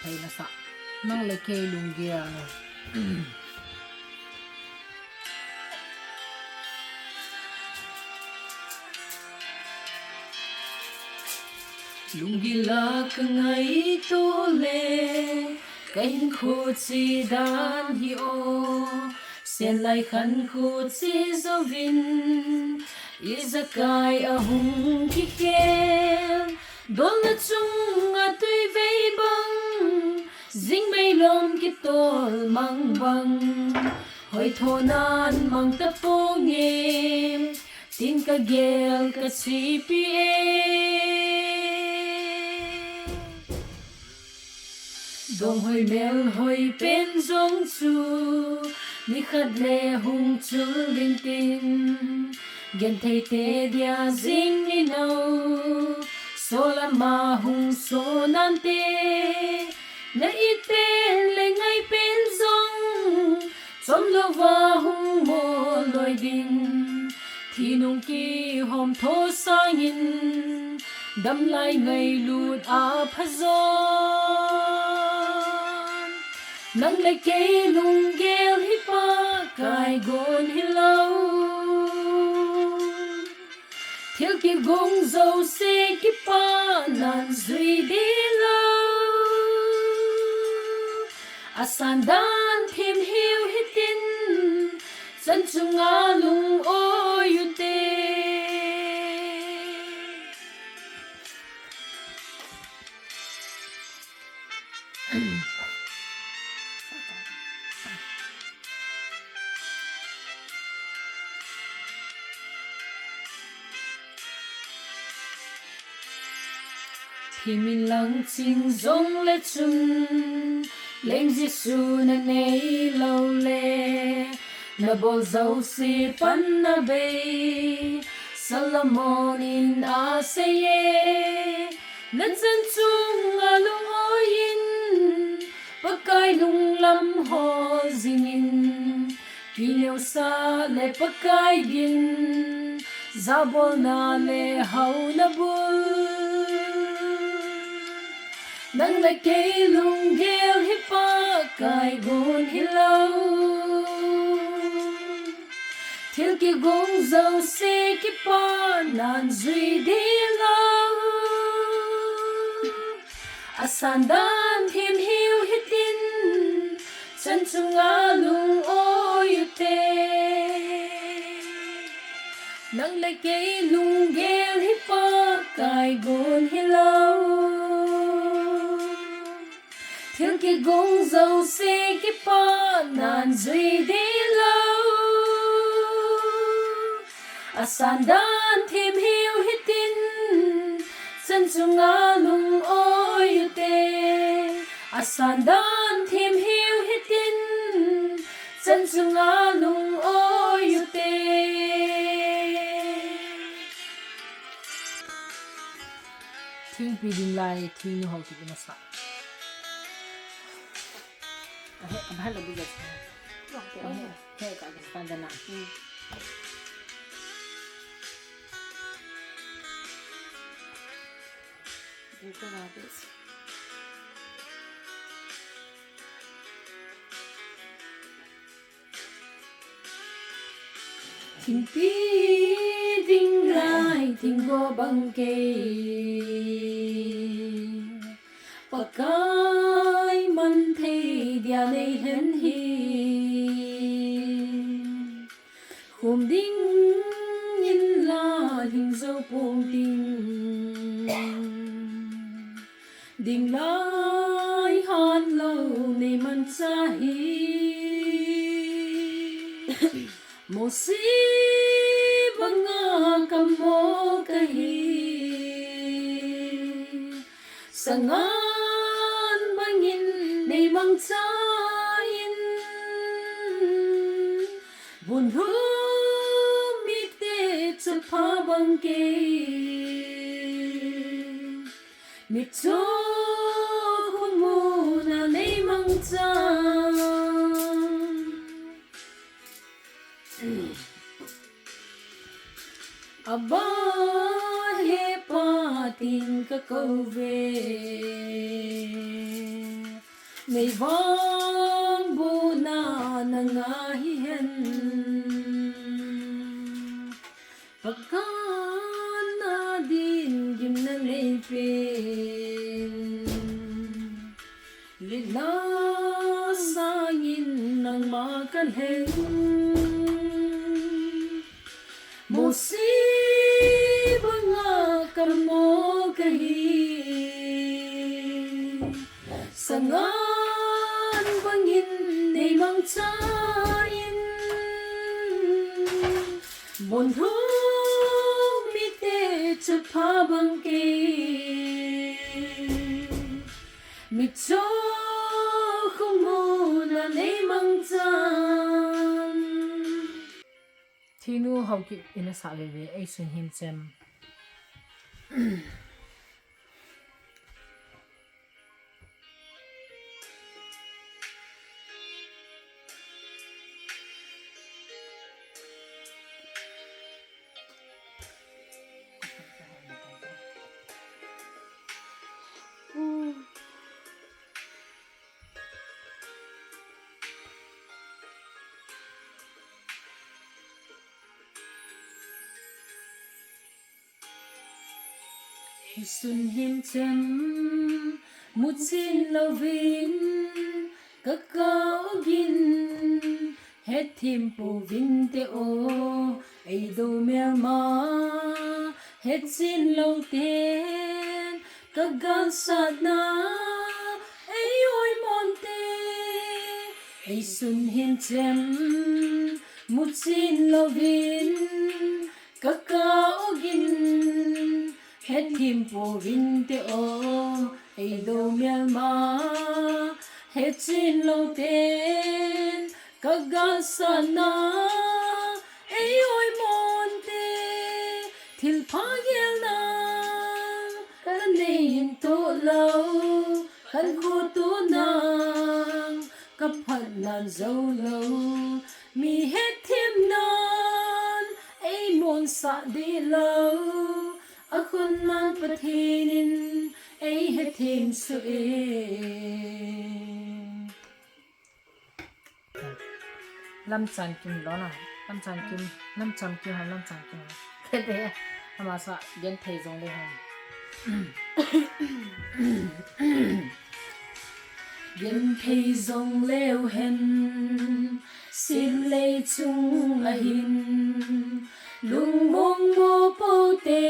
thầy na sa nang le ke lungia lungila ka ngai to le kain khu chi dan hi o sen lai khan khu chi zo vin izakai ahung ki kel don la chung a tui vei bang zing mei lom ki tol mang bang hoi thonan mang ta po nge tin ka gel ka chi pi dong hoi mel hoi pen zong chu ni khat le hung chul din tin gen thei te dia zing ni no sola ma hung so nan te na ite le ngai pen zong som lo wa hung mo loi din thi nung ki hom tho sang in dam lai ngai lut a phazon nang le ke lung gel hi pa kai gon hi lâu thiếu ki gong dâu se ki pa nan zui đi lâu asan dan thêm hiu hi tin dân chung a lung oi yu te thì mình lắng chinh giống lệ chung lên Giêsu na nei lâu lệ na bol dâu si pan na bay Salomon in a seye na dân chung a lung oyin pakai lung lam ho zingin pileu sa le pakai bin zabol na le hau na bul nang le ke lung gel hi pa kai gon hi lâu thiếu ki gong dâu se ki pa nan zui đi lâu asan dan thêm hiu hi tin chân chung a lung oi te nang le ke lung gel hi pa kai gon hi lâu thiếu ki gong dâu se ki pa nan zui đi lâu asan dan thêm hiu hi tin chân chung a lung oi te asan dan thêm hiu hi tin chân chung a lung oi te thing pi din lai thing ho ti na sa Aban lo buat. Hey, kat pada nak. Bukan habis. Ting pi ding lai ting go bang ke. Pakai man thei dia nei hen hi khom ding in la ding zo pom ding lai han lo nei man cha hi mo si banga kam mo ka hi sangan bangin nei mang cha in bun hu mi te cha pha bang ke mi cho khu mu na nei mang cha Aban he pa tin ka câu về ngày vang bu na ngai hihen pakan na din gim na nei pe lila sangin nang makan hen mosi banga karmo kahi sangan bangin nei mang chain bon ho mi te cha pha bang ke mi cho không mo na nei mang chan thinu hau ki ina sa ve ai sun him chem sun him chem mut sin lovin kakao gin het thim po vin te o ai do mer ma het sin lo ten kagan sat na ai oi mon te ai sun him chem mut sin lovin kakao gin het thim po vin te o ai do mer ma het sin lo ten kagan sat na ai oi mon te thil pha gel na kan nei to lo kan khu tu na ka phat nan zo lo mi het thim non ai mon sa di lo a khun man pathinin ai het thim su e lam chan kim lo na lam chan kim lam cham kim ha lam chan kim ke de ama sa gen thei zong le ha gen thei zong leo hen sin lei chung ahin lung mong mo po te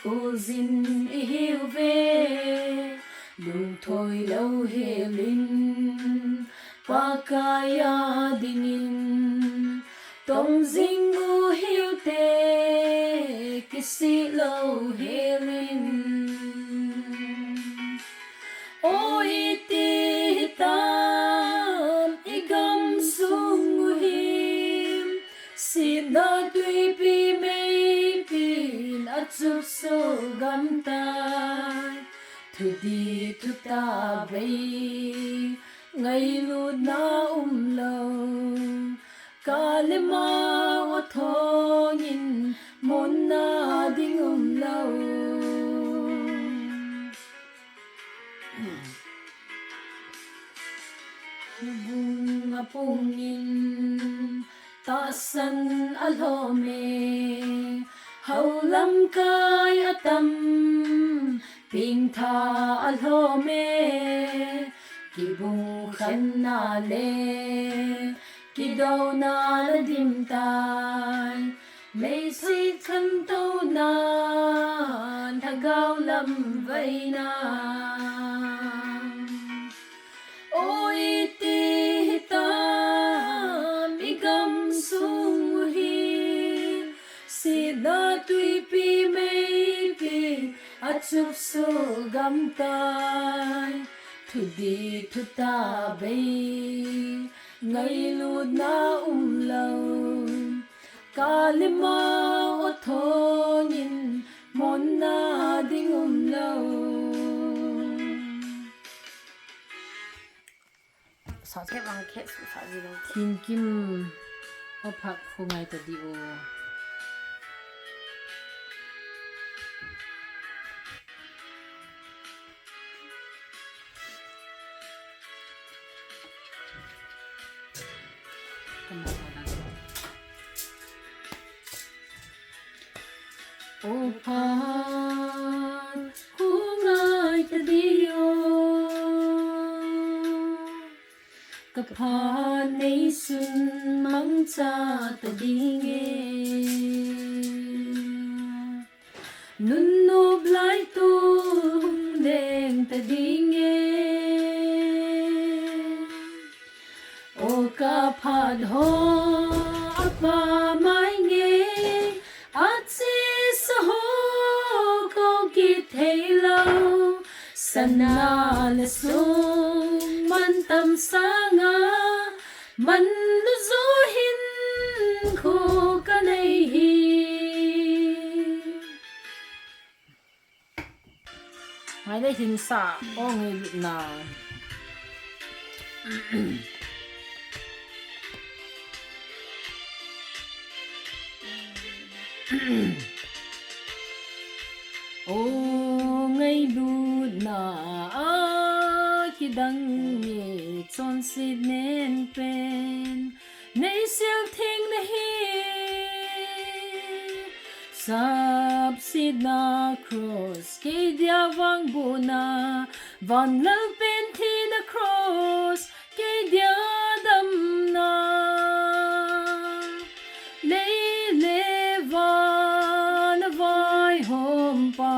cô zin yêu về lung thôi lâu he linh pa kaya dingin tong zing mu hiu te kisi lâu he linh ôi ti tam igam sung him si da tui pi mei pin at sup so gam tai thu di thu ta bay ngày lụt na lâu kalima wa tho nhìn mon na ding lâu bunga pungin ta san alhome hau lam kai atam ping tha alhome ki bung khan na le ki do na la dim tai mei si khan to na tha gao lam vai na ôi ti ta mi gam sung hi si da tui pi mei pi at sup so gam tai thu di thu ta bay ngày lụt na lâu kalima o tho nhìn mon na ding lâu sa che wang khe su sa ji lo thin kim o phak khu ngai ta di o ô phan hu ngai ta dio ka phan nei sun mang cha ta dinge nun no blai tu deng ta dinge ô ka phan ho apa mai nghe sana la sung man tam sanga man lu zo hin khu ka nei hi mai dai hin sa o ngai na ô ngai lu na ki dang ni chon si nen pen nei siêu thing na hi sap si na cross ke dia wang bu na van la pen thi na cross ke dia dam na le le van vai hom pa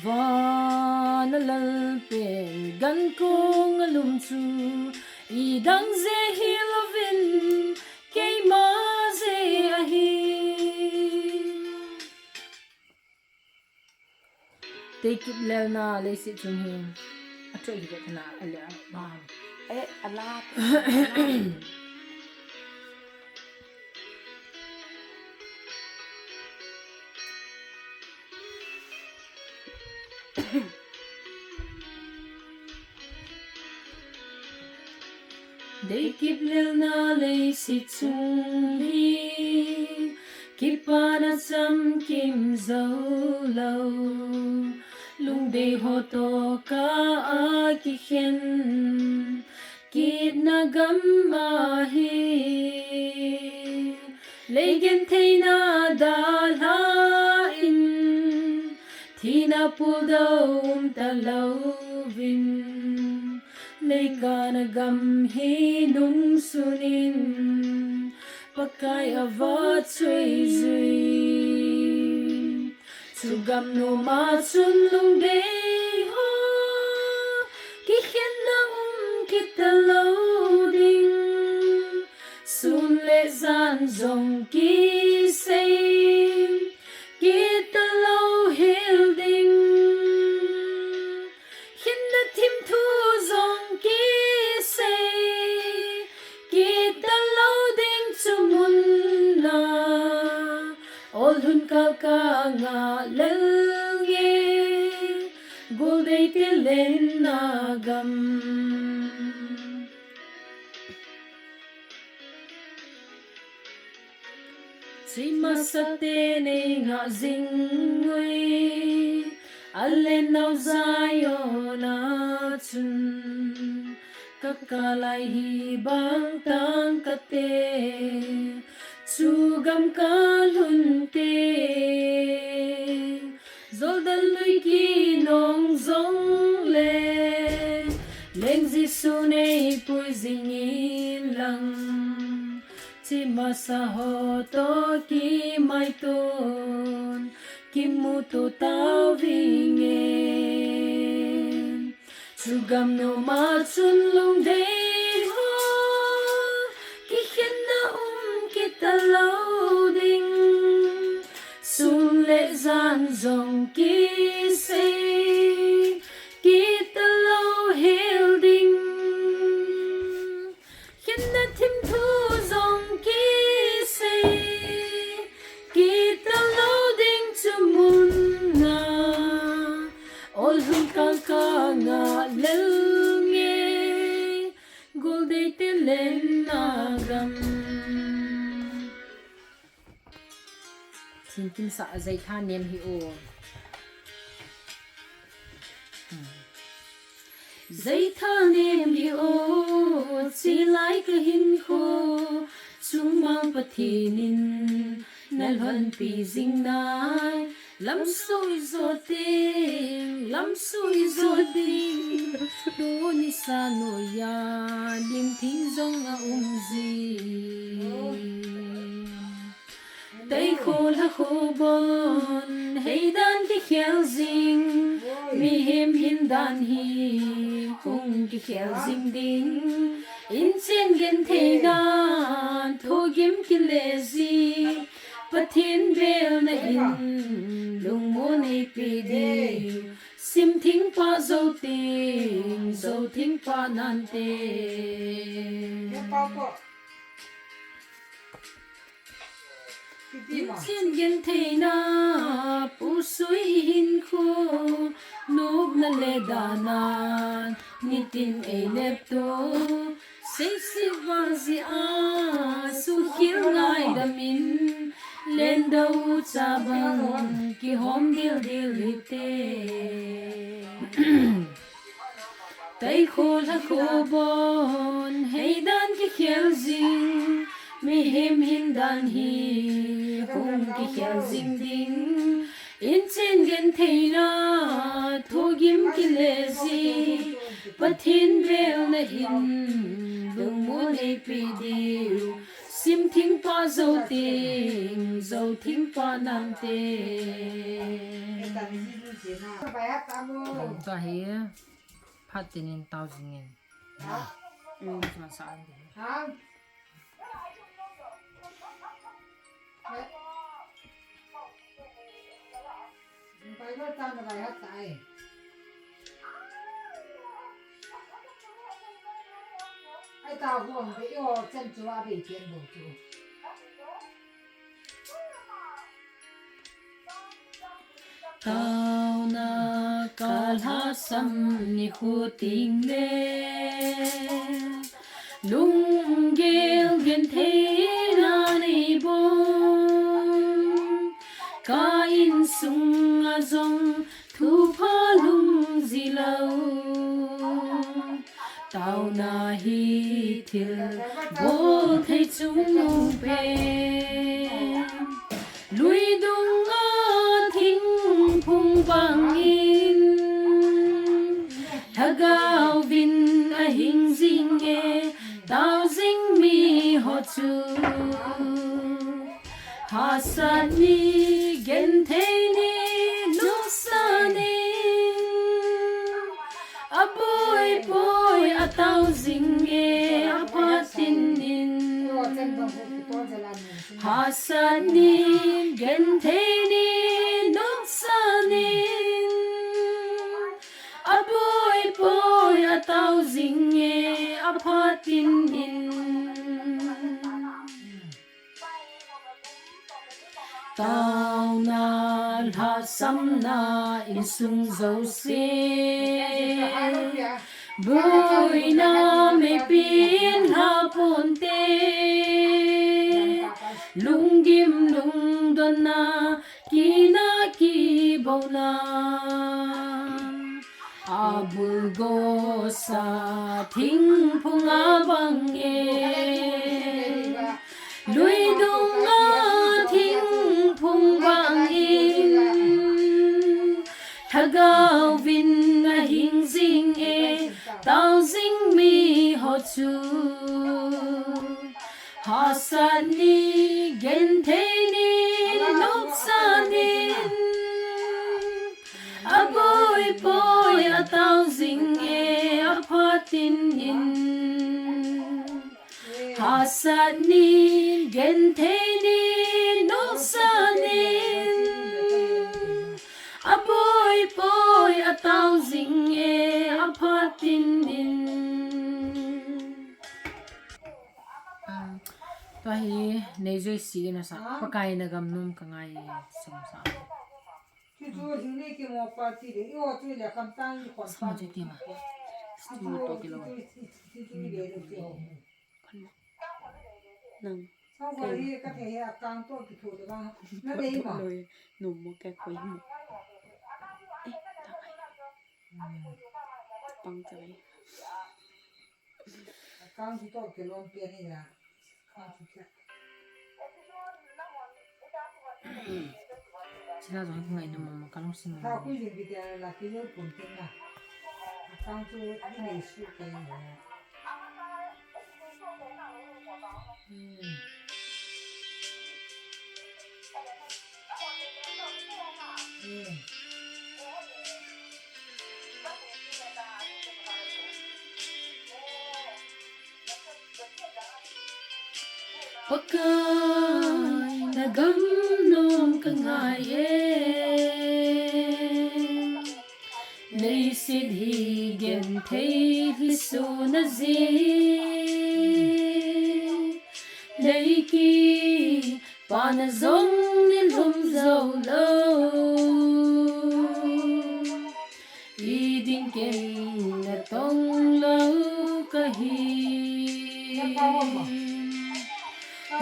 van lal pen gan kong alum chu I dang ze hilovin ke ma ze ahin take it lel na le si chung hi atoi hi bet na ala ba ala They keep lil na lay si chung hi kipana sam kim zo lo lung de ho to ka a ki khen kit na gam ma hi lay gen thei na da la in thi na pul dom ta lo vin lấy gan gam hi nung sunin pakai ava chui zui chu gam no ma chun lung de ho ki khen na kita lo ding sun le zan zong ki sei kita lo hil ding khen na tim thu zong ol hun ka ka nga lel nge gul dei te len na gam si masate ne nga zing ngui allen nau zayo na chun kakalai hi bang tang kate chu gam ka lun te zol dal lui ki nong zong le leng ji su nei pui jing in lang chi ma sa ho to ki mai ton kim mu tu tao vi nge chu gam no ma chun lung de ho ki khen na kita loading sun le zan zong ki say kita lo hilding khen na tim thu zong ki say kita loading chu mun na ol hun kal ka nga lel nge gul de te len na gam Kim sa zai tha nem hi o dây tha niệm hi ô chỉ lại cái hin khô chung mang bát thi nín nal huân pi ding nai lắm xui gió tình đô ni sa nội ya lim thinh dong a gì tay khô là khô bon hay đan cái khéo ding mi hem hin đan hi hung cái khéo ding ding in chen gen thế na thô kiếm cái lệ gì bất thiên bel na in lung mô này pi đi sim thính pa dâu thính pa nan tê xin gen thầy na pu suy hin khô núp na lê đà na ni tin e nep to say si vang si a su khil ngai damin lên đâu cha bang ki hom dil hite tay khô là khô bon hay đan ki khel zing mi hem hin dan hi hung ki khel zing ding in chen gen thei na tho gim ki le zi pathin vel na hin lung mo nei pi di sim thing pa zo thing pa nam te ta hi phát tiền tao gì nghìn mà sao anh thì phải nói tao là bài hát tài ai tao huồng cái yêu chân chúa bị tiền bổ chúa tao na kal ha sam ni khu ting le lung gel gen thế na ni bom ka in sung a zong thu pha lung zi lâu tao na hi thil bo thấy chúng nung pe lui dung a thing phung vang in thagao vin a hing zing e tao zing mi ho chu ha sa ni gen the ni no sa ni a boy a tao zing e a pa tin in ha sa ni gen the ni no sa ni a boy a tao zing e a pa tin in tao na la sam na in sung zo se boy na me pin la pon te lung gim lung don na ki bo na abul go sa thing phung a bang e lui dung a thing phung bang in thagao vin a hing zing e tao zing mi ho chu ha sa ni gen the ni nok sa ni a boy a tao zing e a pa tin in ha sa ni gen the ni nok sa ni a boy a tao zing e a pa tin in to hi nei joi si na sa pakai na gam num ka ngai som sa chú hình này cái một party đấy yêu chú là cầm tay còn sao je ti ma stu to ki lo nang sau khi đi cái thể hiện càng tốt cái thủ được không nó đấy mà num mo ka ko hi mo bang chai Account to talk the loan penny ya. sila rồi ngày nào mà cái lúc sinh How could you be there like you know something na? Account to any issue can ya. pakai nagam nom ka ngai nei sid hi gen thei hi su na zi nei ki pa na zong ni lum zau lo i ding ken na tong lo ka hi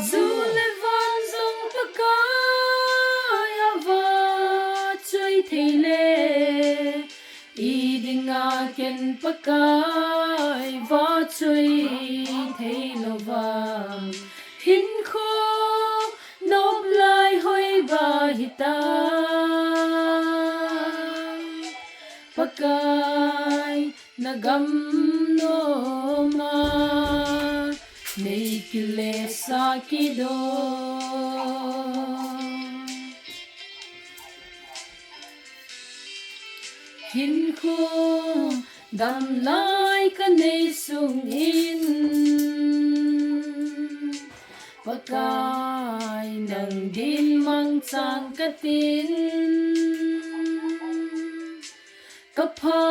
du le van zong pakai ava chui theile i dinga ken pakai va chui theilova hin kho nop lai hoi ba hita pakai nagam no ma nei kile sakido hin kho dam lai ka nei sung in pakai nang din mang chang ka tin kapha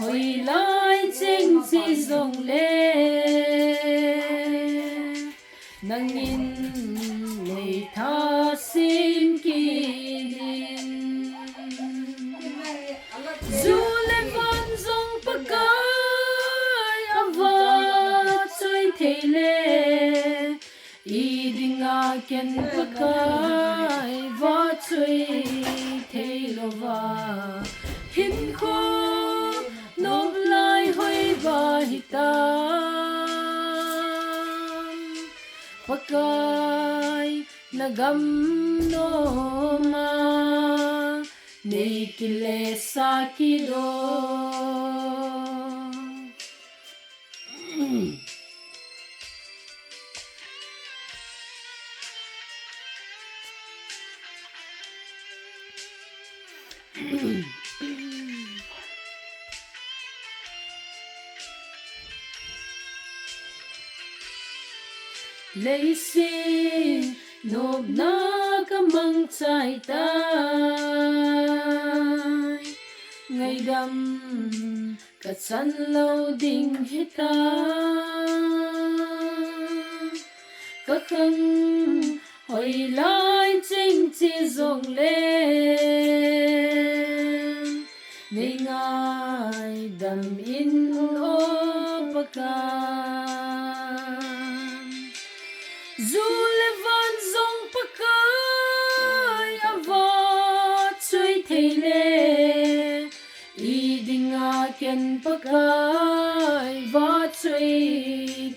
hoi lai ching chi zong le nangin nei tha sim ki du le van zong pakai ava chui theile i dinga ken pakai va chui theilova hin kho nop lai hoi ba hita pakai nagam no ma nei kile sakido lấy xin nộp na ka mang chai tai ngày đâm cả chân lâu đình hita các khăng hồi lai chính chỉ rong lên ngày ngày đâm in ô pakan du le van zong pakai ava chui theile i dinga ken pakai va chui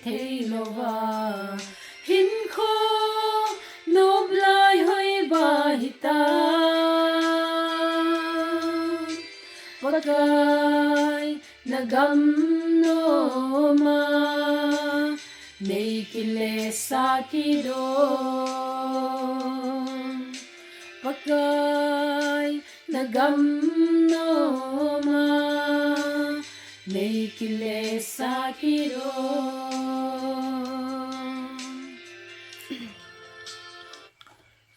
theilova hin kho nop lai hoi ba hita pakai nagam no ma nei kile sakido pakai nagam no ma nei kile sakido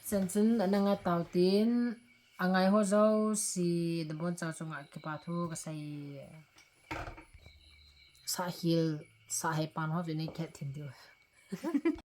sensen ananga tautin angai ho zo si debon cha chunga ke pa thu ka sai sa hil sa hai pan ho ni khet thin diu